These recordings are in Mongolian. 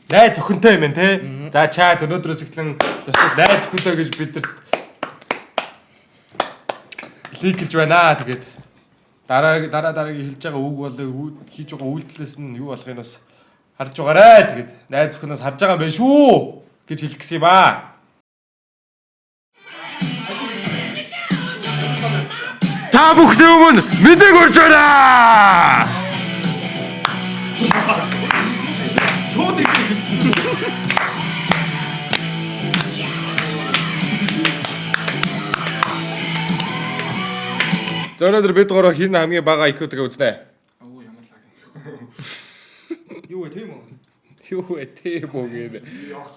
Найз өхөнтэй юм те. За чад өнөөдрөөс эхлэн найз өхөнтэй гэж бидэрт ликж байна. Тэгээд дараагийн хэлж байгаа үг болоо хийж байгаа үйлдэлээс нь юу болох юм бас харж байгаарай. Тэгээд найз өхнөөс харж байгаа юм байна шүү гэж хэлэх гэсэн юм аа. Та бүхний өмнө мэдээг урьж байна. Шууд их хэлсэн. За өнөөдөр бид гурав хин хамгийн бага IQ-тэйг үзнэ. Оо ямар лаг. Юу вэ тийм үү? Юу вэ тийм үү гээ.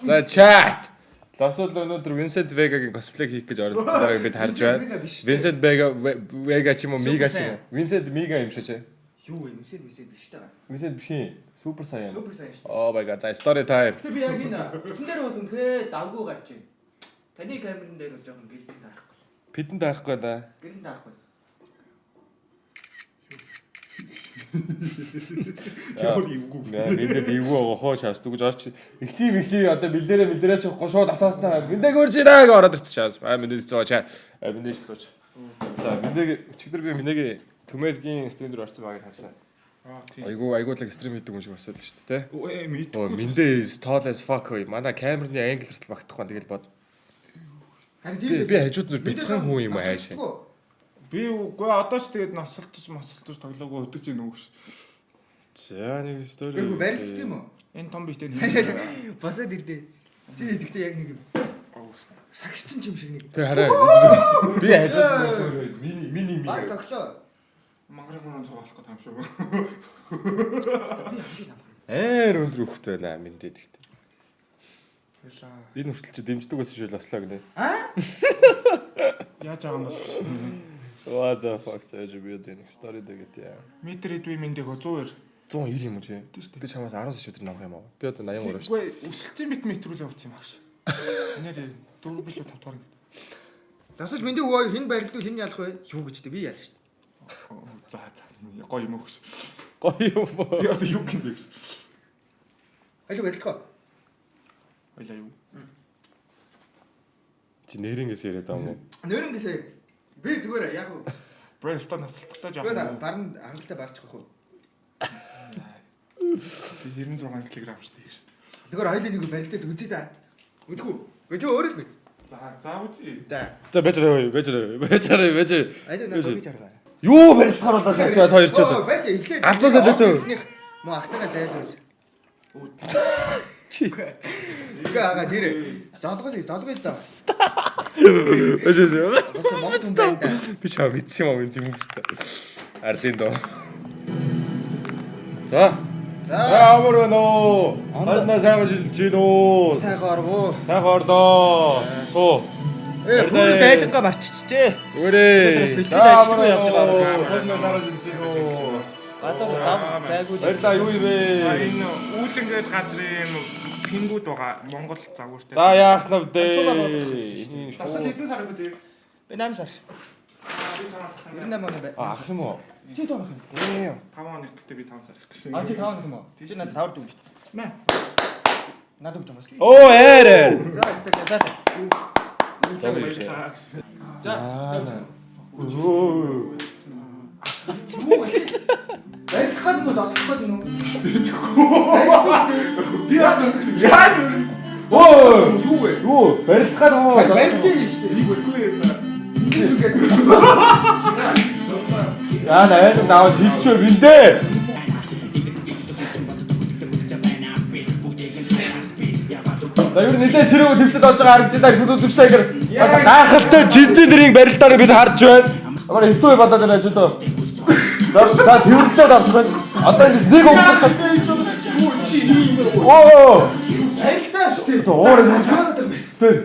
За чат. Лосол өнөөдөр Vincent Vega-гийн cosplay хийх гэж оролдож байгааг бид харж байна. Vincent Vega ч юм уу, Miga ч юм уу. Vincent Miga юм шиг ч. Юу вэ? Vincent биш таа. Vincent биш юм. Super Saiyan. Super Saiyan шүү. Oh my god. За story time. Гэтэ би яг энэ утсан дээр бол үнэхээр давгүй гарч байна. Таны камерын дээр бол жоохон бэлэн таарахгүй. Бидэнд таарахгүй да. Бэлэн таарахгүй. Ямар ивгүй. Бидэд ивгүй хоош хаас түгж орч. Ихлий одоо бэлдээрээ ч шууд асааснаа. Бидэг урж ирээ гэж ороод ирчих шаас. Бидэд сууч. Бидэд сууч. За бидэг чигдэр би минийгийн төмөлгийн стрим дээр орсон байгааг харсан. Айгуулаг стрим хийдэг юм шиг орсоо л шүү дээ, тэ? Миндээ tall as fuck вэ. Манай камерны англ хүртэл багтахгүй. Тэгэл бод. Харин тийм би хажууд зүр бяцхан хүн юм аашаа. Би үгүй одоо ч тэгээд ноцолтож тоглоогоо өдөж ийн үгүй. За нэг стори. Үгүй барилт тийм үү? Энэ том биштэй Басаад ирдээ. Чи идэхтэй яг нэг юм. Сагсчин ч юм шиг нэг. Тэр хараа. Би хажууд мини. Баг тоглоо. Мангараа цугаалах гэж юм шүү. Өндөр хөхт байна миндээ тэгтээ. Яшаа. Энэ хүртэл чи дэмждэг байсан шүү л ослоо гинэ. Яаж байгаа юм бол. What the fuck цааш би энэ стори дэгэт яа. Метр эдвэ миндэг 100-ээр 190 юм уу чи? Би чамаас 10 өдөр намх юм аа. Би одоо 83 шүү. Үгүй өсөлтийн бит метрүүл явуулсан юм ааш. Нэр 4 билүү 5 дахь. Засаж мэндийг өө хин барилтгүй хин ялах вэ? Юу гэж дээ би ялах шүү. За гоё юм өгс. Гоё юм уу? Би одоо юу юм бэ гэж. Аль барилтгаа. Баялаа юу. Чи нэрнгээс яриад байгаа юм уу? Нэрнгээсээ би зүгээр яг Брэстон насалттай би жаа. баран ангалтай барчих واخ. Би 96 кг штэ гэж. Зүгээр хоёлын нэг барилтад үзье да. Үзэхгүй. Гэж өөрөө л би. За үзье. За бэж. Айд нэг би чаргаа. Юу барилт харуулаад шахаад хоёр ч удаа. Байж эхлээд. Галзуу солиотой. Муу ахтайгаа зайлуул. Чи. Ингээ ага нэр золгол л да. Бэж. Бас Монгол хүн байна да. Би чам мэдсэн юм юм гэжтэй. Ардын доо. За. Ямар нөө. Хардна сайхан жилж гинөө. Сайхан оргоо. Сайхан орлоо. Суу. Бүр дайлангаа марччихжээ. Зүгээрээ. Бэлтгэл ажилтгүй явж байгаа. Хардна сайхан жилж гинөө. Гадаа зам зайгүй. Баярлаа юу вэ? Энэ үүлэнгээд газрын пингүүд байгаа Монгол загвартай. За яах нь вэ? Засал хэдэн сар вэ? Би 8 сар. Би чамаас ахын. 98 он бай. Ах юм уу? Чи тоо ах. 5 он ихтэй би 5 сар их гэсэн. А чи 5 он юм уу? Чи надад 5 дүүж шүү дээ. Мэ. Надад өгч байгаа шүү. Оо ээ. За стек за. Барилт гад нь дотлох гад юм уу? Би яаж Оо Юу вэ? юу барилт гад уу? Барилт дээ шүү дээ. үгүй Яа найд даваа хийчихвэ биндэ. За юу нэлээд сэрүүг төвчд олж байгаа харагдаж байна. Бүгд үзэгчтэй гэр. Бас даахалтай жинзэн нэрийн барилдаар бид харж байна. Амар хэцүү болоод байна ч одоо. За тэрвэрлээд авсан. Одоо энэ нэг өнгөх. Оо! Барилтаа шүү дээ. Уур юм. Тэр.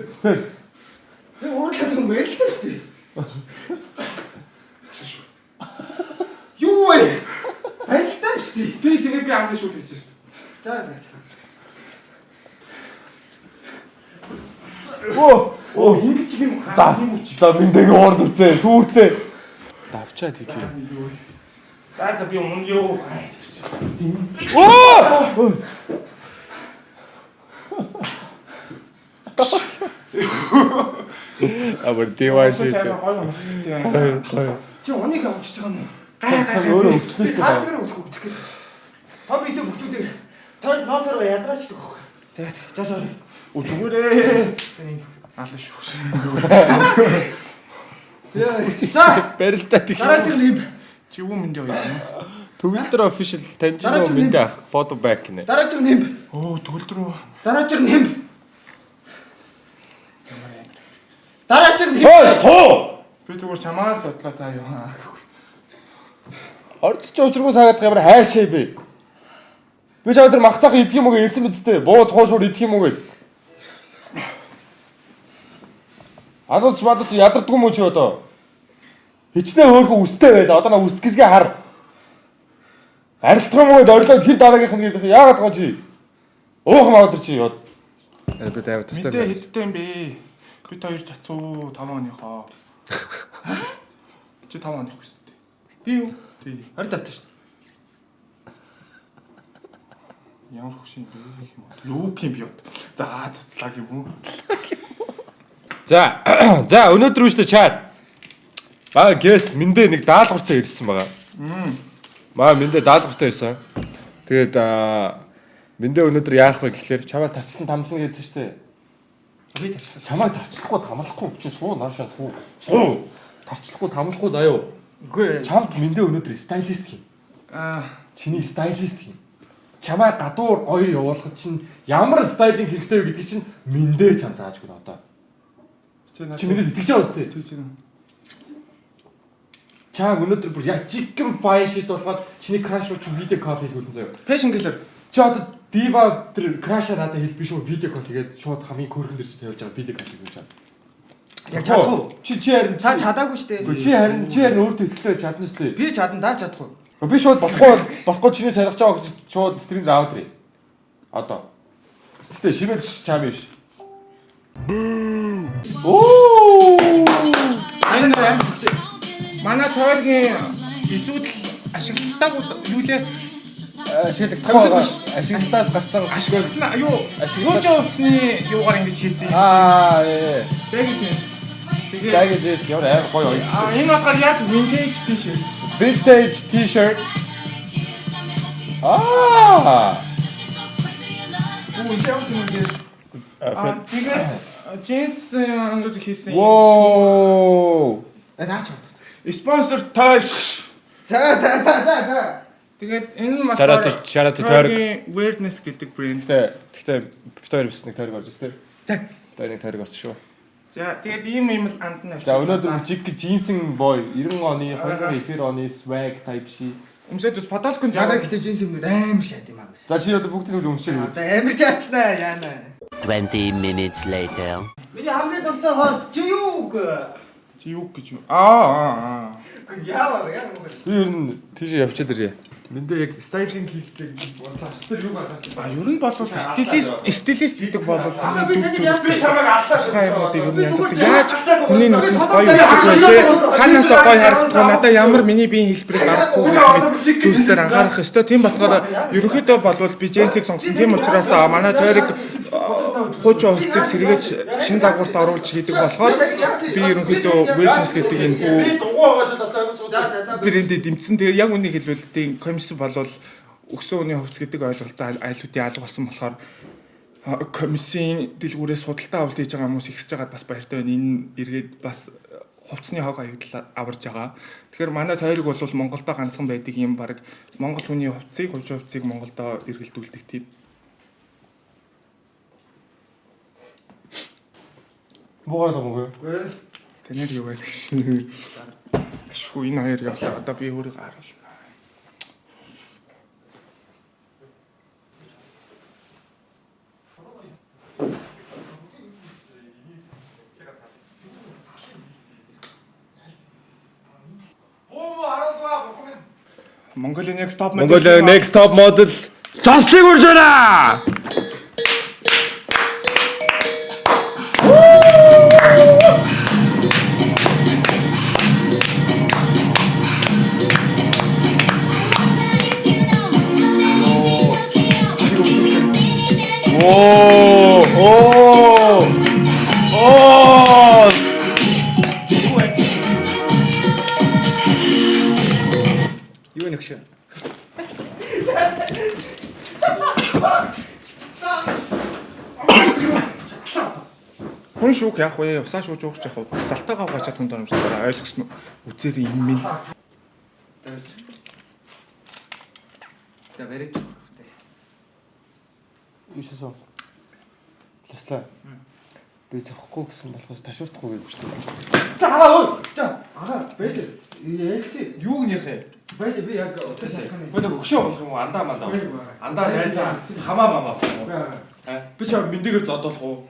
Уурлаад юм барилтаа шүү дээ. Юу вэ? Барилтаа шүү дээ. тэгээ би анх шүүл хийчихсэн шүү. За. Оо Ингэж юм за миндэг уурд үрцээ сүрцээ давчаад хийлээ. За би өмнө юу. Оо Амар девайс Гоё үү. юм. Чи унийг авчиж байгаа юм. Гай өөрөө өгчлээ шүү дээ. Таалтгаар өгчих гээд. Том идэ бүгчүүдээ тойр ноосоор ядраачлаг байхгүй. За sorry. Зүгээрээ. Алан шүү. Яа. За. Барилдаа тийг. Дараагийн юм. Чи юу мэндэ хоёр юм? Төгөлдөр official таньжаа мэндэ ах фото бэк нэ. Дараагийн юм. Оо төгөлдрөө. Дараагийн юм. Дараагийн юм. Ой суу. Би зүгээр чамаа л бодлоо заа юу. Ордч уучргүй саагаад гэмээр хайшаа бэ. Би чамд тэр мах цах идэх юм уу хэлсэн мэт. Бууз хуушуур идэх юм уу гэд. Адуулж бадаж ядардгүй юм уу чи одоо? Хичнээн хөөрхөн үстэй байла. Одоо на үсгэсгээ хар. Арилдах юм уу гэд орлоо хин дараагийнх нь хэлэх яагаад гоо чи? Уух маадар чи яд. Би тайвар тастай Мэдээ байна. хэдтэй юм бэ? Би хоёр цацуу 5 оныхоо. Чи 5 оных үстэй. Би юу? Тий. Харин тавтай шүү. Ямар хөш юм бэ? Юу юм бэ? За цацлаг юм уу? За. За өнөөдөр үүштэй чат. Баа гэс мэндэ нэг даалгавартай ирсэн байгаа. Маа мэндэ даалгавартай ирсэн. Тэгээд мэндэ өнөөдөр яах вэ гэхлээр чамаа тарчлан тамлана гэсэн шүү дээ. Би ташлаа. Чамаа тарчлахгүй тамлахгүй чи суу наашаа суу. Суу. Тарчлахгүй тамлахгүй заяа. Үгүй. Чамд мэндэ өнөөдөр стайлист хин. Чиний стайлист хин. Чамаа гадуур гоё явуулахад чинь ямар стайлинг хэрэгтэй вэ гэдгийг чинь мэндэ чам зааж өгнө одоо. Чи мэндэ итгэж байгаа үстэй. Тий чинь. Чаа өнөөдөр бүр яг чигэн файл шит болгоод чиний краш руу чи видео кол хийлгүүлэн заяа. Passion killer. Чи одоо дива тэр краша надад хэлбэ шүү видео кол хийгээд шууд хамгийн көөргөн дээр чи тавьж байгаа видео кол хийж байгаа. Яг чадах уу? Чи харин Та чадаагүй шүү дээ. Гэхдээ чи харин өөртөө ихтэй чадна шүү дээ. Би чадна, та чадахгүй. Би шууд болохгүй чиний саргаж байгаа гэж шууд стримд аваад ирээ. Одоо. Гэтэ шимэл чам юм биш. Оо! Харин амар зүгтэй. Манай тойргийн илүү ашиглалтаагүй юу лээ? Ашиглалтаас гарцсан Ашиглалтна юу? Ашиглалтаа хувцсны юугаар ингэж хийсэн юм. ээ. Тэгэж. Тэгэж ямар амар гоё гоё. Энэ болохоор яг vintage t-shirt. Vintage t-shirt. Үгүй ч явах юм гээд. Тэгээд jeans ангууд хийсэн. Воо! Наач. Спонсор тойр. За. Тэгээд энэ нь Шарат тойрог. Weirdness гэдэг брэнд. Гэхдээ битээр биш нэг тойрог орж ирсэн. За. Битээр нэг тойрог орсон шүү. За тэгээд ийм юм л анд нь авчих. За өнөөдөр жиг джинсэн бой 90 оны 2009 оны swag type ши. Өмсөд бас подолкон Надаа жаа. гэтээ джинс юмнууд амар шат юм аа гэсэн. За чи одоо бүгдийг нь өмсөж Одоо амар чаачнаа яана. 20 minutes later. Миний хамгийн дуртай хоол чи юу гэ? Чи юу гэж юу? Яаваа яа юм бэ? би ер нь тийш явчихад ирээ. Мэндээ яг стайлинг хийхдээ бодлоо. Стил юу гаргасан. Ер нь бол стилист гэдэг бол Би таны яаж чамайг аллаа. тусгай юмнуудыг ер нь янзлдаг. Яаж хүний нүдэнд гоё үздэг вэ? Ханаас гоё харагдах вэ? Надаа ямар миний биеийн хэлбэрийг гаргахгүй гэх зүйлсээр анхаарах ёстой. Тийм болохоор ерөнхийдөө болвол би Дженсиг сонгосон. Тийм учраас манай тойрог хуучин хувцсыг сэргээж шин загварт оруулж хийдэг болохоор би ерөнхийдөө weirdness гэдэг энэ хүү брендээ дэмжсэн. Тэгээ яг үнийг хэлбэл тийм комисс болвол өксөн үний хувцс гэдэг ойлголттой айлуудын алга болсон болохоор комиссийн дэлгүүрээс судалтай авалт хийж байгаа хүмүүс ихсэж байгаад бас баяртай байна. Энэ эргээд бас хувцсны хог аягдал аварж байгаа. Тэгэхээр манай тойрог бол Монголдо ганцхан байдаг юм баг Монгол хүний хувцсыг, хувьчийн хувцсыг Монголдо эргэлдүүлдэг тийм. Буугаад байгаа юм уу? Танаар юу байх шээ. Ашгүй энэ хоёр явлаа. Одоо би өөрийгөө харуулна. Mongolia next top model. Mongolia next top model сонсыг урж байна. Оо Хүн шүүх яах вэ? Усаа шууж уух ч яах вэ? Салтаагаа угаачаад хүн доромжлоо ойлгосон үзээр юм минь. За бариж байгаа хэрэгтэй. Ишээсөө. Ласлаа. Би зовхгүй гэсэн болохоос ташуурахгүй гэж байна. За аа. За ага байж. Ялцээ. Юу нэрх вэ? Байж би яг өтөөсэй. Гүн өгшөө болох юм уу? Андаа мандаа. Андаа найзаа хамаа мамаа. Би чам мэндийгээр зодолох уу?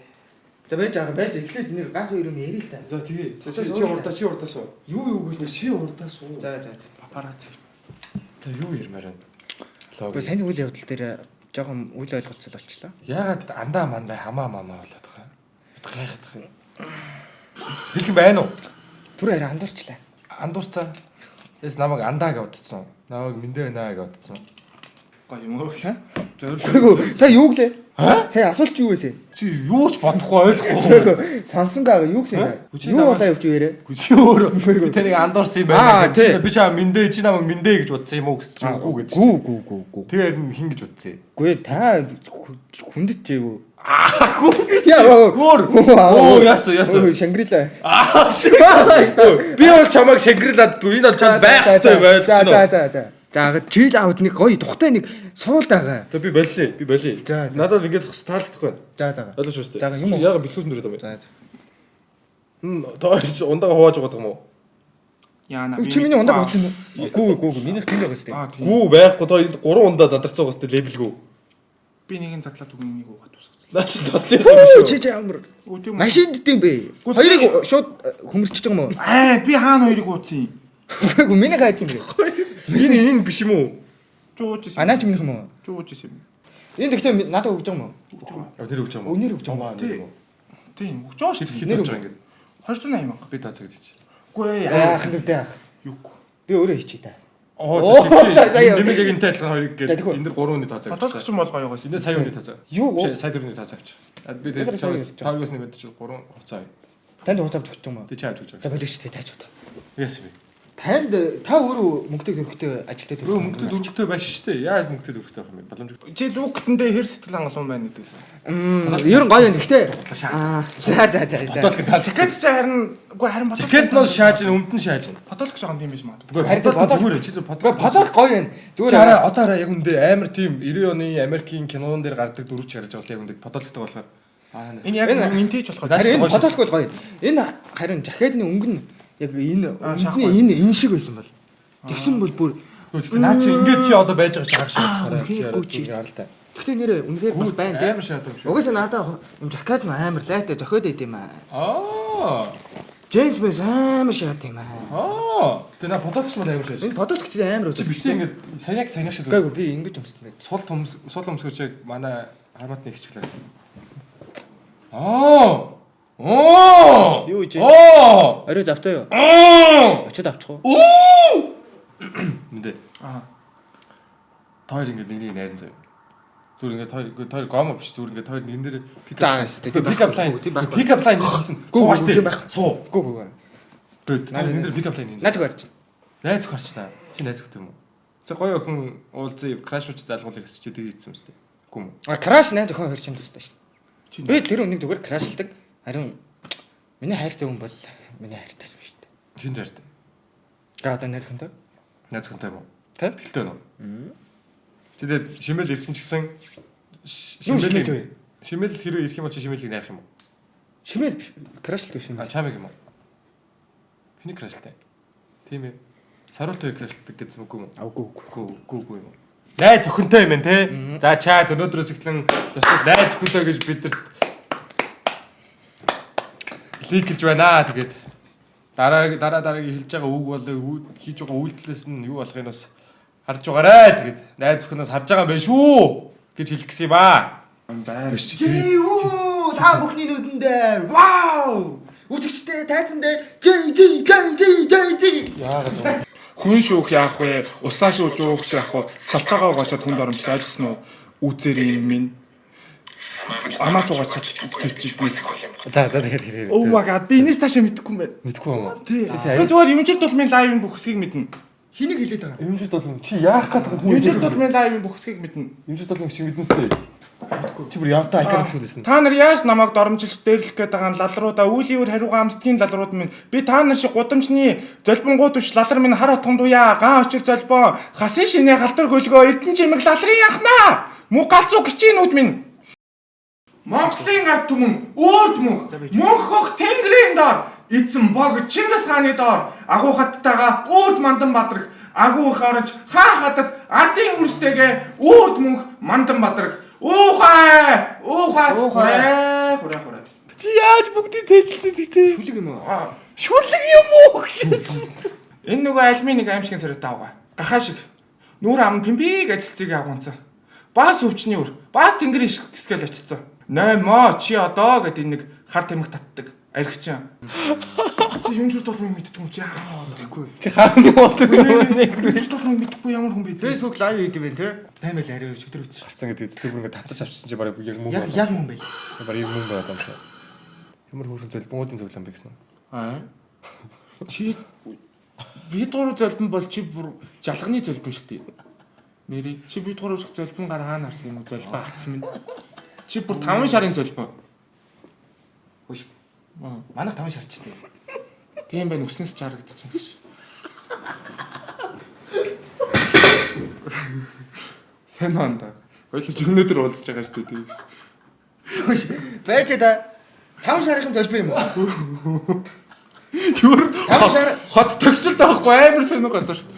За байж байгаа байж эхлээд нэр ганц хоёр юм ярил л та. За тэгээ. Чи урдаа суу. Юу гэж Чи урдаа суу. За. Папарацци. За юу ярмаар байна? Гэхдээ сайн үйл явдал дээр жоохон үйл ойлголцол болчихлоо. Яагаад андаа мандаа хамаа мамаа болоод байгаа юм? Гайхах юм. Хэлэх байна уу? Түр хараа андуурчлаа. Андуурцаа. Яс намайг андаа гэж бодсон. Намайг мэндэ байна гэж бодсон. Гоо юм уу хаа? Тэгэхгүй сая юу гэлээ? Сая асуулт юу вэ? Чи юу ч бодохгүй ойлгохгүй. Сонсонг байгаа юу гэсэн юм? Юу болоо явж ирээ? Чи өөрөө би таныг андуурсан юм байна. тий. Би чам мэндэ чи намайг мэндэ гэж бодсон юм уу гэсэн чи үгүй гэж. Гүү. Тэгэхээр хин гэж бодсон юм. Гүй та хүндэт чи юу? Хүндэт. Яа. Оо ясаа. Шангрила. Би бол чамайг шангирлаадгүй. Энэ бол чамд байх хэрэгтэй байлж байна. За. За чийл аауд нэг гоё тухтай нэг суул дагаа. За би болиё. За. Надад ингэж таалагдахгүй байна. За. Ойлгож байна шүү дээ. За, юм уу? Яагаад бэлгүүсэн дөрөв юм бэ? За. Тооч ундаага хувааж байгаа юм уу? Яана. Чи миний ундаг ууцсан уу? Гүү. Минийх тэнд байгаа шүү дээ. Тийм. Гүү байхгүй тоо энд 3 ундаа задарсан байгаа шүү дээ левелгүү. Би нэг нь задлаад үгүй нэг угаад тусах. Наач таслах юм биш үү? Чи ямар Үгүй юм. машинд дэм бэ? Хоёрыг шууд хөмөрчиж байгаа юм уу? Би хаана хоёрыг ууцсан юм? Үгүй миний гайц юм бэ? Энэ биш юм уу? Жууж исэн. Анаач минийх юм уу? Жууж исэн. Энэ гэхдээ надад өгч байгаа юм уу? Тэр өгч юм уу? Өнөр өгч байгаа. Тийм. Жууж Хэд хэд өгч байгаа ингэ. 280 мянга. Би тооцоо гэж. Үгүй Яах юм бэ? Юу. Би өөрөө хийчих та. Нэмэг яг энтэй адилхан хоёрыг гээд Тэгэхээр. энэ дэр 3 хүний тооцоо. Бодолч ч юм бол гоё гоёс. Энэ сая хүний тооцоо. Юу гоо? Сая 4 хүний тооцоо авч. Би Тэгэхээр сая тэр болж байгаа. тааргаас нэмээд чи 3 хуцаа. Танд хуцаавч өгч юм уу? Тэ чи авч гэж За байгаа. болооч тий тааж удаа. Яс би. Танд та өөрөө мөнгөтэй хөрөгтэй ажилтаа Өө мөнгөд өргөтэй байж штэ. Яаж мөнгөд өргөтэй байх юм бэ? Боломжгүй. Чи лүүктэндээ хэр сэтгэл хангалуун байна гэдэг. Ер нь гоё юм гэхдээ. За. Бодолч тал. Жакет ч харин бодолч. Жакет нь шааж, өмдөн шааж. Бодолч жоохон тийм биш маа. Зүгээр чи зөв Гэхдээ подол гоё юм. Чи Зүгээр хараа одоо хараа яг үндэ амар тийм 90 оны Америкийн кинон дээр гардаг дөрвч харж байгаа яг үндэ подолтой болохоор Энэ яг интэж болох. харин энэ подолгүй гоё. Энэ харин жакетны өнгө нь яг энэ шиг байсан бол. Тэгсэн бол бүр наа чи ингээд чи одоо байж байгаа чи харах хийхгүй чи. шаардлага. Гэхдээ нэрээ үнэхээр бас байна тийм. Амар шаадаг юм шиг. Угаасаа надаа юм жакет нь амар лайтай зохиод байт юм аа. Джеймс Бэс амар шат юм аа. Тэ на подолч мал амар шааж. Энэ подол гэхдээ амар Чи үзэг. бишээ ингээд саяг шиг Гайгүй би ингэж өмсдөг байт. сул өмсгөрч яг манай харматны хичгэлээ. Юу гэж? Орой завтай юу? Очоод авчих уу? Мэдээ. Тоор ингээд нэгний найран зав. Зүр ингээд тоор гомо биш зүр ингээд тоор нэгэн дээр пикап лайн хийсэн. Суугаш дээр суу. Гүү. Бэт нэгэн дээр пикап лайн хийсэн. Наач гарч. Найз гарчнаа. Чи найз гэх юм уу? Цэ гоё охин уулзъя краш уч залгуулъя гэж чи тэгээ ийдсэн юм шүү дээ. Үгүй юм. Краш найз охин хоёр чинь тустай шүү. Би тэр үнийг зүгээр крашлдаг. Харин миний хайртай хүн бол миний хайртай юм шүү дээ. Хин дээртэй. Гада найз охинтой. Найз охинтой юм уу? Тэ? Тэлтэй байна уу? Чи тэгээд шимэл ирсэн ч гэсэн шимэл хэрэг ирэх юм бол чи шимэлийг найрах юм уу? Шимэл крашлдаг шимэл. Чамиг юм уу? Хэний крашлтай? Тийм ээ. Саруултай крашлдаг гэсэн үг юм уу? Үгүй юм. Найз охинтой юм байна те. За чаад өнөөдрөөс эхлэн найз охинтой гэж бидэрт ликж байна. Тэгээд дараагийн хэлж байгаа үг болоо хийж байгаа үйлдэлээс нь юу болох юм бас харж байгаарай. Тэгээд найз охиноос харж байгаа юм байна шүү гэж хэлэх гэсэн юм аа. Юу та бүхний нүдэндээ вау! Үтгчтэй тайзандээ жи. Яагаад Хүн шүүх яах вэ? Усаа шууж уух ч яах вэ? Салтаагаа угаачаад хүн доромжлоо ойлгосон уу? Үзээр юм минь. Амаач угаачаад хийчих би. За тэгээд Oh my god би энэс таашаа мэдэхгүй юм байна. мэдгүй юм уу? Тий. Би зүгээр юмчирд бол минь лайвын бүх хэсгийг мэднэ. Хэнийг хэлээд байгаа? Имжид болон чи яах гэдэг хүн Имжид бол мен лайвын бүх хэсгийг мэднэ. Имжид болон чи мэднэстэй. Чи бүр явтаа айкон гэсэн хэлсэн. Та нар яаж намайг доромжилж дээрлэх гээд байгаа лалруудаа үлийн үр хариугаа амсдгийн лалрууд минь би та нар шиг гудамжны золбонгууд биш лалар минь хар отгон дуяа гаан очил золбоо хасын шинэ галдар хөлгөө эрдэн чимэг лалрын яхнаа муу галзуу гिचинүүд минь Монголын ард түмэн өөрд мөнх хөх тэнгэрийн дор эзэн бог Чингис хааны дор агуу хаттайгаа өөрд мандан бадраг агуу их орж хаан хатад ардын үрстэйгээ өөрд мөнх мандан бадраг уухай хураа Чи яаж бүгдийг цээжилсэн тэгтээ? Шүлэг юм уу? Шүлэг юм уу гэж. Энэ нөгөө альмийн нэг аимшигын царайтай авгаа. Гахаа шиг. Нүүр ам пимпиг ажилтгийг агуунцсан. Бас өвчний үр. Бас тэнгэрийн хэсгээл очицсан. Наймоо чи одоо гэдэг нэг хар тамхи татдаг. Аригчин. Чи юм зүрт толмыг мэддэг юм чи яа мэдхгүй. Чи хааны бодог юм нэг. Зүрт толмыг мэдхгүй ямар хүн бэ? Facebook live хийдэг байх те. Баймал арай өчигдөр үтсэн. Харцсан гэдэг зүг бүр ингээд татаж авчихсан чи барыг яг мөн Яг байна. яг мөн байл. Барыг яг мөн байна юм шиг. Ямар хөөрхөн золбонгуудын цуглаан бэ гэсэн үү? Аа. Чи бидгуур золбон бол чи бүр жалганы золбон шүү дээ. Мэри чи бидгуур усах золбон гар хаана харсан юм золбоо хатсан минь. Чи бүр 5 шарын золбоо. Хөөш. Манайх 5 шарчтай. Тийм байх үснээс чарагдчихсан гэж. Сэн хонда. Ойлж өнөөдөр уулзж байгаа шүү дээ. Хөөш. Байж та 5 шарын золбоо юм уу? Юур хот төгсөлт байхгүй амар сонир газар шүү дээ.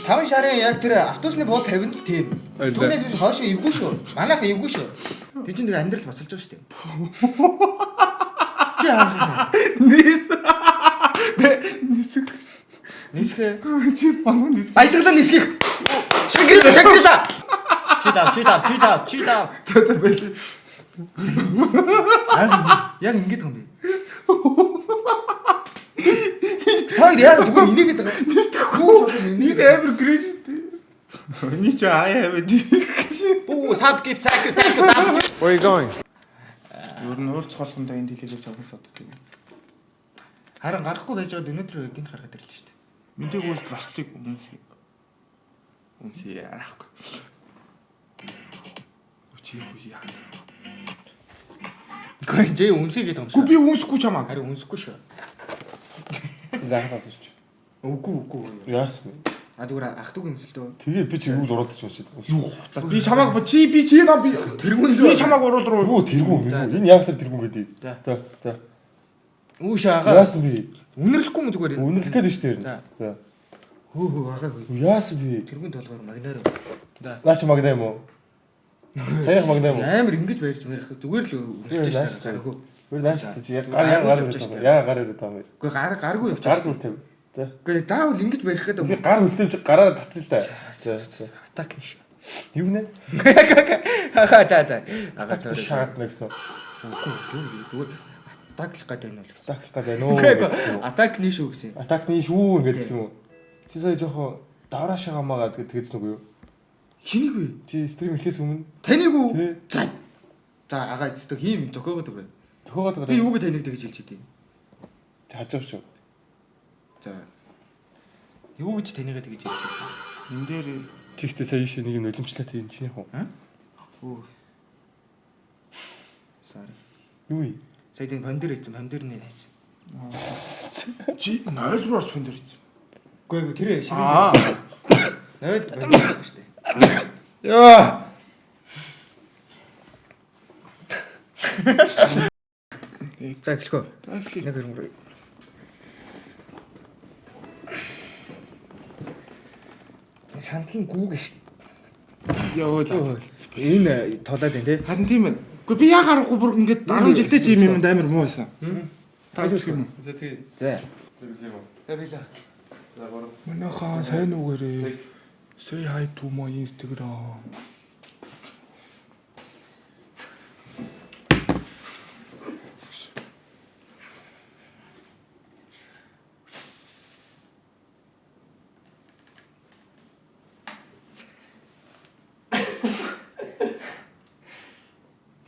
5 шарын яг тэр автобусны бууд тавинд л тийм. Түүнээс биш хойш эвгүй шүү. Манайхан эвгүй шүү. Тэг чинь нэг амьдрал боцолж байгаа шүү дээ. Чи аа. Нисэх. Нисхэ. Чи бануу нисэх. Баясгалан нисхийг. Шагрила. Чи тав. Тэ бэлээ. Яг ингэж юм бэ. Хоёр яа зүгээр инээгээд байгаа. Мэдхгүй. Нэг амар грэш дээ. Ни ч аа яа Оо, саб гифт цаак. Where are you going? Юу н уулз холхондоо энэ дэлгэж авах боддог юм. Харин гарахгүй байж байгаад өнөөдөр гинт гаргаад ирлээ шүү дээ. Мэдээ гоос пластик үнсээ. Үнсээ яахгүй. Үчи яа. Гэхдээ үнсээ гэдэг юм шиг. Гү би үнсэхгүй чамаа. Харин үнсэхгүй шүү. Заахаас ч. Үгүй. Яас вэ? Зүгээр ах トゥ угийн үнсэлтөө. Тэгээд би чи юу зуралдаж байна шүү дээ. Юу. За би чамааг чи наа би тэргүүн би чамааг оруулруу. Юу тэргүүн юм. Энэ яг л тэргүүн гэдэг. За. Үгүй шаага. Яасан би? Үнэрлэхгүй юм зүгээр. Үнэлэх гээд шүү дээ. За. Хөө агаагүй. Яасан би? Тэргүүн толгоор магнаар. Наач магнаа юм уу? Саяхан магнаа юм уу? Амар ингэж байж мэрх зүгээр л үлдчихэж байгаа гаргүй. Өөр наач чи яг гар ирээд байгаа юм. Үгүй гаргүй Гар явчихсан. зүр тавь. За. Үгүй заавал ингэж барих гэдэг Би юм. гар хөлтөмж гараараа татчих л та. За. Атак ниш. Юу нэ? Ага за. Ага за. Шаад нэгс нөө. Зүгээр атак л гэдэг нь бол гэсэн. Атак л гэдэг нөө. Атак ниш үү гэсэн. Атакны шүү ингээд гэсэн үү? Чи сая жоохон давраа шагаамаагаа тэгсэн үгүй юу? Хэнийг вэ? Чи стрим эхлээс өмнө Таныг уу? тий. За ага эцдэг хийм зохиогоод өгөө. Төхөөд Би юуг таныг тэгж хэлж идэв. харж байгаа шүү. За. Юу гэж танийгаа тэгж хэлж идэв. Энд дээр Чи ихтэй сая ишээ нэг нулимчлаа тийм чиний хуу. Оо. Sorry. Юу вэ? Сая тийм фондер хийсэн, фондерний хайц. чи 0 руу орч фондер хийсэн. Үгүй тэр шиг. 0 фондер шүү дээ. Яа. За эхлэхөө. Эхлэе. Нэг хөрөнгө. Сандлан гүүгш. Яа Энэ толоод байна те. харин тийм байна. Гэхдээ би яг харахгүй бүр ингээд 10 жилдээ чи юм амар муу байсан. Та юу гэх юм? За тэгээ. За. Зөвлөе юм уу? Явъя. За гоо. Манайхаа сайн үгээрээ. Say hi to my Instagram.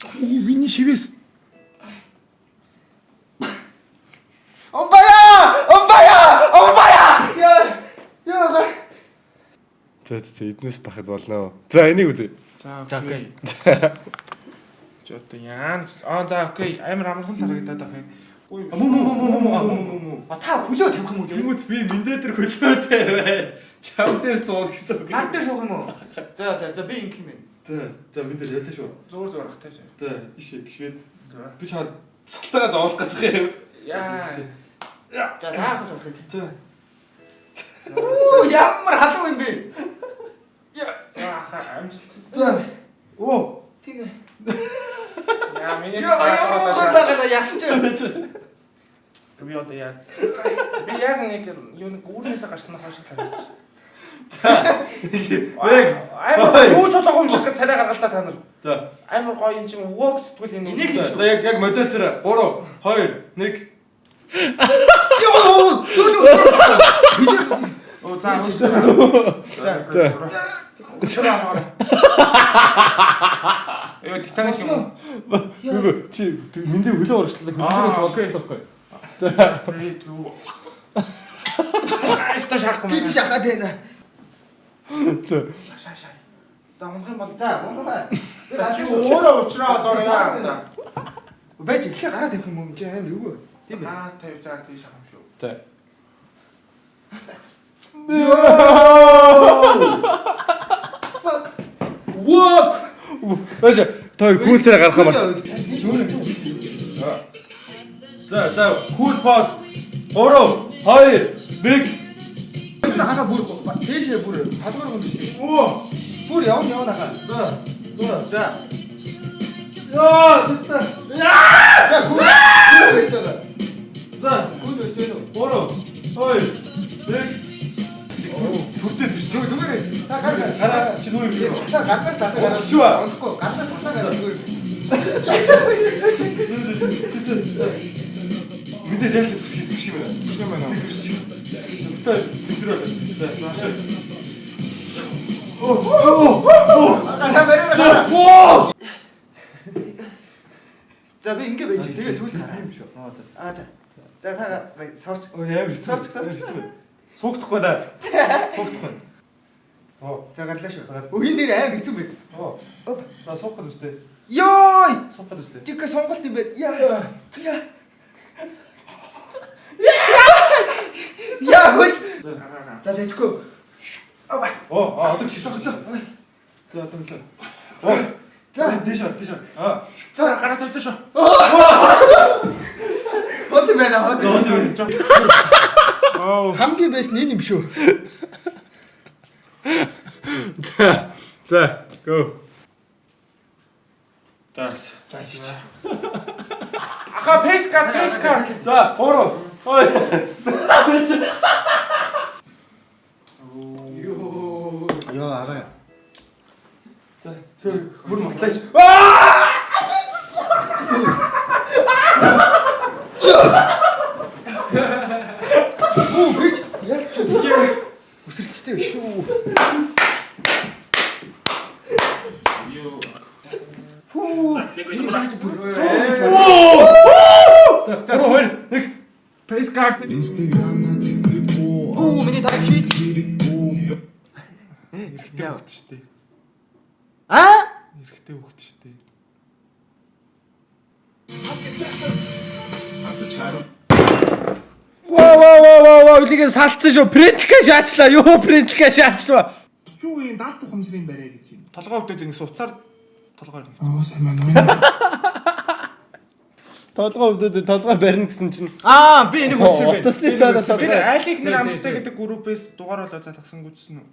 Оо миний шивээс. 엄마야! За эднээс бахад болно. За энийг үзье. За За, окей. Ч одоо яа. За окей. Амар амархан харагдаад байгаа юм. Үй Муу. Та хөлөө тавих юм уу? Тэмүүт би мэндээ тэр хөлөөтэй байна. Чам дээр суул гэсэн үг. Хад дээр суух юм уу? За би ингэх юм байна. За мэндээ ялаа шүү. зур ах тавьж. За гişгээд. Би чад цалтагаад оолох гэж юм. Яа. За таах болох юм. За. Оо ямар халуун юм бэ? За амжилт. За. Оо. Тийм ээ. Яа миний Яа яшч. би одоо яа. Би яг нэг юу гүүрнээс гарсан хойш харагдаж. За. Амар юу ч болоогүй юм шиг царай гаргалдаа та нар. За. Амар гоё юм чинь өвөг сэтгүүл энэ. За яг модель царай 3 2 1. Оо за. Яа титаник юм. Чи мэндээ хөлөө урагшлаа. Хөлөөс олдсон байхгүй. За. 3 2. Айста шахах Би шахаад байна. За. шаа. За унах юм бол за унаа. Чи өөрөө уучраа одоо яа. Бэж ихлэ гараад тавих юм уу? Чи амар юу вэ? Тийм ээ. Аа тавь за тий шахам шүү. За. Walk. Баша таар кул царай гарах юм байна. За кул пауз 3 2 1. Хага бүр дээшээ бүр халуур хүн шүү. Оо. Бүр явна хаа. За. Яа, тэстэ. За гүр. За гүр өстэй. 3 2 1. Түрдээс биш. Зүгээр. Та гараа. Чи зүгээр биш. Та гаднаас татаа гараа. Чүү аа. Онцгүй. Гаднаас татаа гараа зүгээр. Мэдээ ялч төсгий биш юм байна. Биш юм байна. Тэгтээ тэсрээ. За бариа. За би ингэ байж тэгээ сүүл хараа юм шүү. За. За та сорч. Яа Сорч. Суугдахгүй да. Суугдахгүй. За гарлаа шүү. Өхийн дээр аим хэцүү байд. За суух гэдэг үстэй. Йой! Суух гэдэг үстэй. Чиг сонголт юм байд. Яа. Яа хөл. За лечгүй. Одоо чивч. За одоо хэлээ. За Дэш. за Гараа тавьлаа шүү. хот байна хот. Оо. Хамгийн бэс нь энэ юм шүү. За go. За чи. Аха песка. За 3 2 Йоо арай. За бүр матлаач. Оо бич яг ч үсэрчтэй шүү. За 2 1. Песка. Оо миний тарах шийд. Эрэгтэй хөвгт штэ. Аа? Эрэгтэй хөвгт штэ. Вау илийгээ салцсан шүү. Принтлгээ шаачлаа. Юу принтлгээ шаачлаа. Чүүгийн даалт ухамсрын барай гэж юм. Толгой өвдөд ингэ суцаар толгойр нэг. Оо сайн байна. Толгой барина гэсэн чинь Би энийг үзсэн байх. утасны цаанаас Тэр толгой. айлын нэр амттай гэдэг группээс дугаар болоо залгасан гүжсэн үү?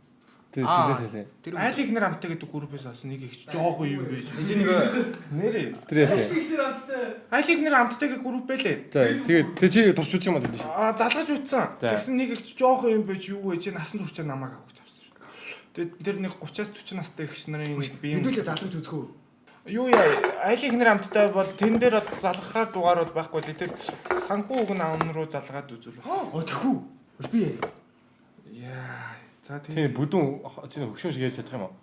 Тэрээс Айлын нэр амттай гэдэг группээс авсан нэг их жоохон юм байж. Энд нэг Нэрээ. тэрээс. Айлын нэр амттай гэдэг групп байлээ. За тэгээд тэг чи турч үзсэн юм аа тийм. Залгаж утсан. За. Тэгсэн нэг их жоохон юм байж юу вэ? Чи насан туршаа намайг авах гэж авсан шүү. Тэгээд тэр нэг 30-аас 40 настай их нарын нэг бие хэдүүлээ залгаж үзэхүү. юу яа айлын нэр амттай бол тэн дээр залгахаар дугаарууд байхгүй л тэр санхүү үг наам руу залгаад үзүүл. Тэхүү. Би Яа. За Тийм тийм. бүдүүн чинь хөгшин шиг ярьж чадах юм аа.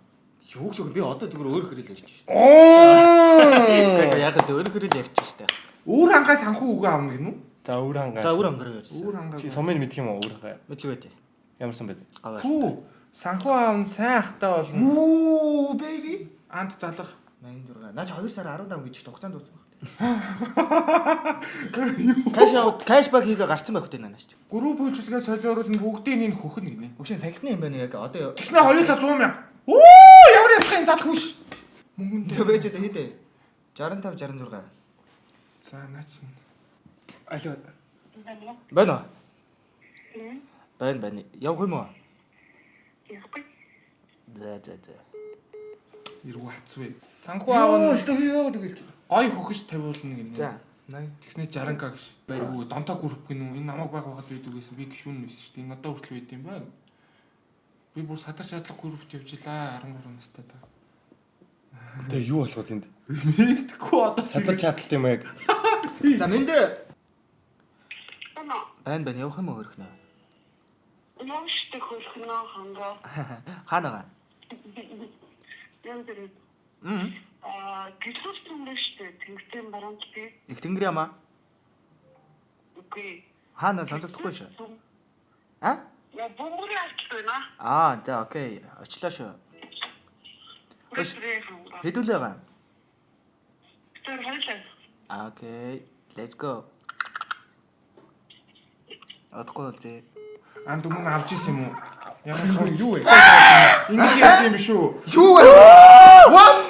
Юуг шиг би одоо зүгээр өөр хөрөл ярьж шүү. Оо. Яг л өөр хөрөл ярьж шүү. Өөр хангай санхүү үг аавна гинү? За өөр хангаа. За өөр ангараа ярьж. Өөр хангай. Чи сумын мэдх юм уу өөр хангаа? Мэдлгүй дээ. Ямар сан бэ? Хүү. Санхүү аав нь сайн ахтай болно. Оо baby. Ант залах. 86. Наач 2 сар 15 гэж хугацаанд дууссан баг. Кэшбэк хийгээ гарцсан байх үү наач. Групп үйлчилгээ солиоруулна бүгдийг нь хөхнө гинэ. Өгшин сахины юм байна яг одоо. Тэгснэ хоёулаа 100 мянга. Оо ямар явахын зал хүш. Мөнгөнд Тэвэж одоо хийдэ. 65 66. За наач. Алло. Байна. Байна. Явах юм уу? За. Ирүү хацвэ. Санхүү аав нь яваад өгөөл. гой хөхөж тавиулна гинэ. За. 80. Тэгснэ 60к гэж. Юу донтоо групп гинэ үү? Энэ намайг байгаад байдаг гэсэн би гişүүн байсан шүү дээ. Энэ одоо хүртэл байд юм байна. Би бүр садар шатлах группт явжлаа 13 настай та. Тэгээ юу болоход энд? Мэдгүй одоо Садар чадалт юм яг. За мэндэ. Байна явах юм уу хөрхнөө? Ямштай хөрхнөө хангаа. Хаанаа? Янзэр. Гэлхүүрсэн дэштэй тэнгисийн баруун би. Их тэнгэр юм аа. Үгүй. Хаанаа сонсохдохгүй шүү. А? Я бомбури авчихна. За окей. Очлоо шүү. Хэдүүлээ хангаа. Хэдүүлээ га. Тэр хоёлаа. Окей. Let's go. Атгүй бол зэ. анд өмнө авч исэн юм уу? Ямар сор юу вэ? Ингэж яд юм шүү. Юу вэ? What?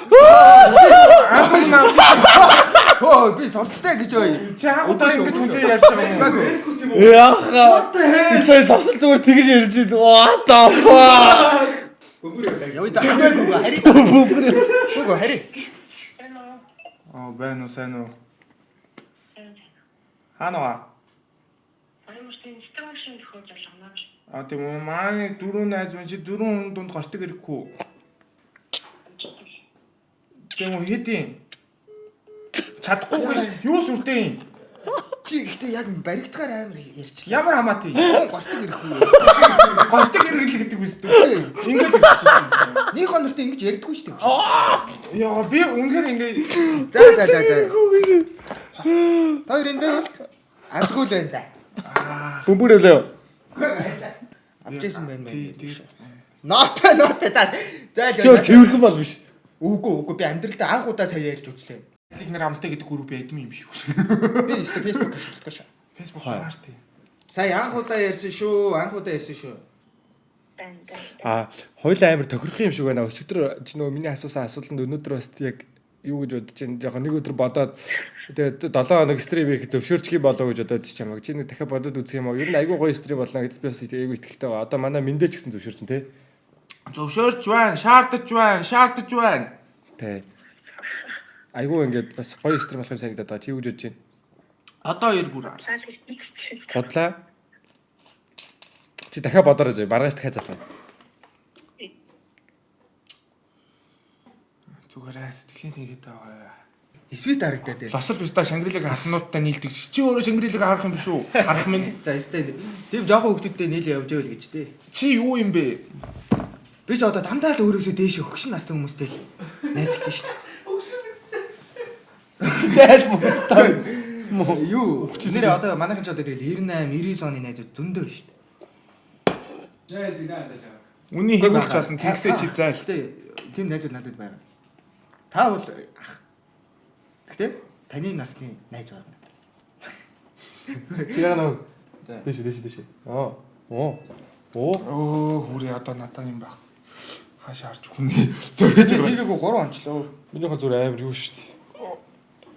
Анд өмнө авч исэн. Оо би сурцтай гэж ой. Чи одоо ингэж хүнтэй ярьж байгаа юм. Яаха. Эсвэл тасал зүгээр тэгж ярьж байна. What the fuck? Яа да хамаагүй хари. Үгүй хари. Оо байна уу сайн уу? Ханаа. Аймгийн сташн төхөж алгана. Тийм үү маань дөрөв найз байна чи дөрөв хүн дунд гортог ирэхгүй. Тийм үү хэдийн чадахгүй биш юу сүртэй юм. Чи ихтэй яг баригдгаар амар ярьчлаа. Ямар хамаатай. Гортог ирэх үү? Гортог иргэл гэдэг үстэй. Ингэж ирчихсэн. Нэг хонорт ингэж ярьдаггүй шүү дээ. Яа би үнэхээр ингэ За. Хоёр энэ азгүй л байна за. Бөмбөрөлөө. Авчээсэн байна. тий. Нотой за. Чи цэвэрхэн бол биш. Үгүй би амьдралдаа анх удаа сая ярьж үзлээ. их нэр амтай гэдэг групп ядми юм шүү. Би Facebook ашигладаг шаа. Facebook тааш тий. Сая анх удаа ярьсан шүү. Хоёул амар тохирох юм шиг байна. Өчигдөр чи нөгөө миний асуусан асуултанд өнөөдөр бас яг юу гэж бодож байна. Жохоо нэг өдөр бодоод тэгээд 7 хоног стрим хийх зөвшөөрчих юм болоо гэж бодоод чамаг. Чи нэг дахиад бодоод үзэх юм уу? Ер нь айгүй гоё стрим болно гэдэл би бас айгүй итгэлтэй байгаа. Одоо манай мэндэж гэсэн зөвшөөрч чинь тий. Зөвшөөрч байна, шаардаж байна. Тий. Айгүй ингээд бас гоё стрим болох юм санагдаад байгаа. Чи юу гэж бодож байна? Одоо 2 бүр. Бодлаа. Чи дахиад бодорож маргааш дахиад залгана. Зүгээрээ сэтгэлийн тийгээд байгаа. Свит харагдаад байна. Лосол биста Шангрилыг хаснуудтай нийлдэг. Чи өөрөө Шангрилыг харах юм биш үү? Харах минь. За өстэй. Тэм жоохон хүмүүстэй нийл явж байвал гэж дээ. Чи юу юм бэ? Би ч одоо дандаа л өөрөөсөө дээш өгшин настай хүмүүстэй л найзалдаг шин. Зайл мөхтэй. Юу? Нэр одоо манайхан ч одоо тэгэл 98, 99 оны найзууд зөндөө шин. Жаа зинаа даа. Үний хэмэл чаасан тэгсээ чи зайл. Гэтэ тийм найзууд надад байгаа. Та бол ах. Гэтэ таны насны найз байна. Чи яа нөө. Дэш. Оо, хүрээ одоо надаа юм баг. Хаашаа харж хүнээ. Зөрөөж байгаа. Хийгээгүй 3 онцлоо. минийхэн зүр амар юу шүү дээ.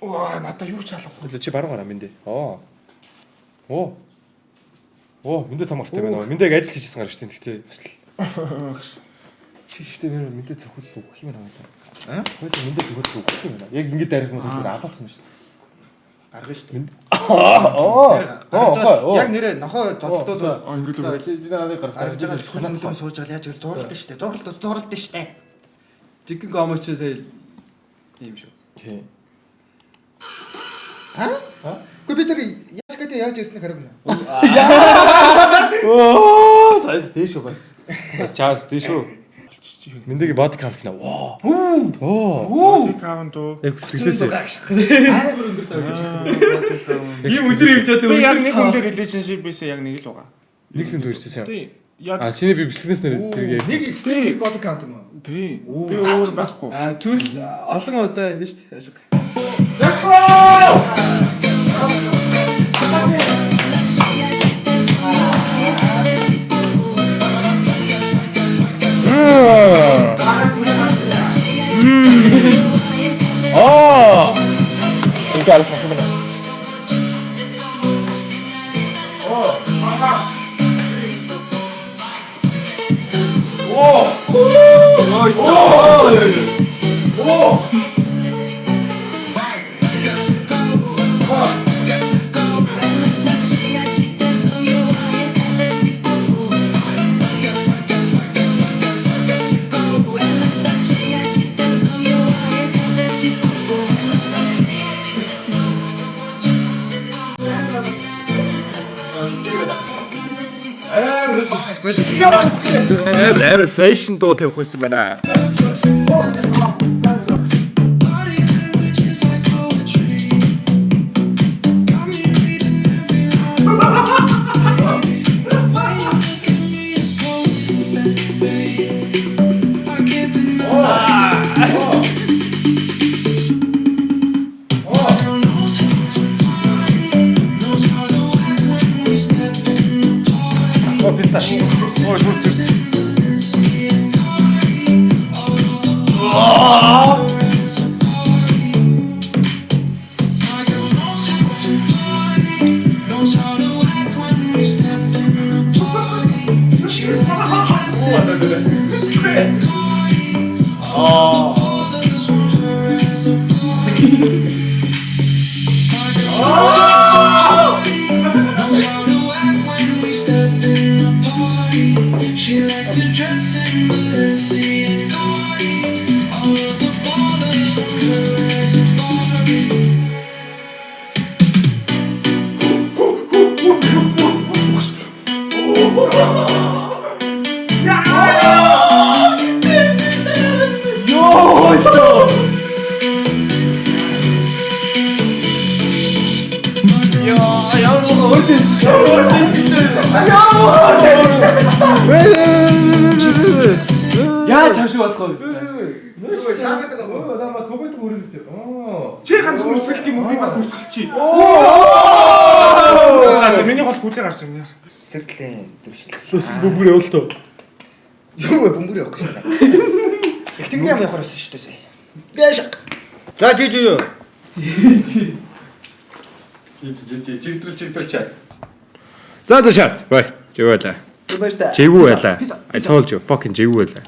Оо надаа юу ч алахгүй. Чи баруун гараа минь дээ. Миндээ том гартай байна. Миндэг ажил хийжсэн гараа шүү дээ. Тэгтээ бас л. Чи ихтэй нэр миндээ зөвхөл өгөх юм байна. Хөөе миндээ зөвхөл өгөх юм байна. Яг ингэж дарих юм бол алах юм шүү дээ. Гаргана шүү дээ. Яг нэрээ нохоо зодтолдод Ингэж Би надад гаргаж байгаа сүлмөлөө сууж байгаа яаж гэл зурлалтай шүү дээ. Зурлалтай шүү дээ. Жигэн комоч сая юм шүү. Тий. Гэхдээ бид нар яаж гэдэг яаж ирснийг харагна. Сайн тийш үү бас. Бас чаас тийш үү. Миндэг бод каунт гинэ. Бод каунт уу? Эксклюзив. Амар өндөр тав гэж. Ийм өдөр юм чад Би яг нэг хүн дээр relationship бисээ яг нэг л байгаа. Нэг хүн төрчихсэн юм. Тий. А чиний би бэлтгэнээс нэр тэргээ. Нэг их гол каунт юм уу? Тий. Би өөр байхгүй. Зүйл олон удаа юм шүү дээ. 이게 알아서 하시면 돼요. Амар фэшн дуу тавих байсан байна. She likes to dress in Balenciaga. All of the ballers want her as a Barbie. Яа 잠시 왔어 гэсэн. Нөгөө шаагдаг юм уу? Намаа коммент хүрээстэй. Чи ганц нүцгэлт юм уу? Би бас нүцгэлчий. Аа, миний гол хүзээ гарч байна. Сэртлийн дүршиг. Өсөл бөмбөр явуултаа. Юу вэ бөмбөр явах гэж байна. Их тийм юм явахаар байсан шүү дээ сая. Бэш. За жиж юу? Чигдрэл чат. За чат. Бай. Живэла. Баярлалаа. Живэла. I told you fucking живэла.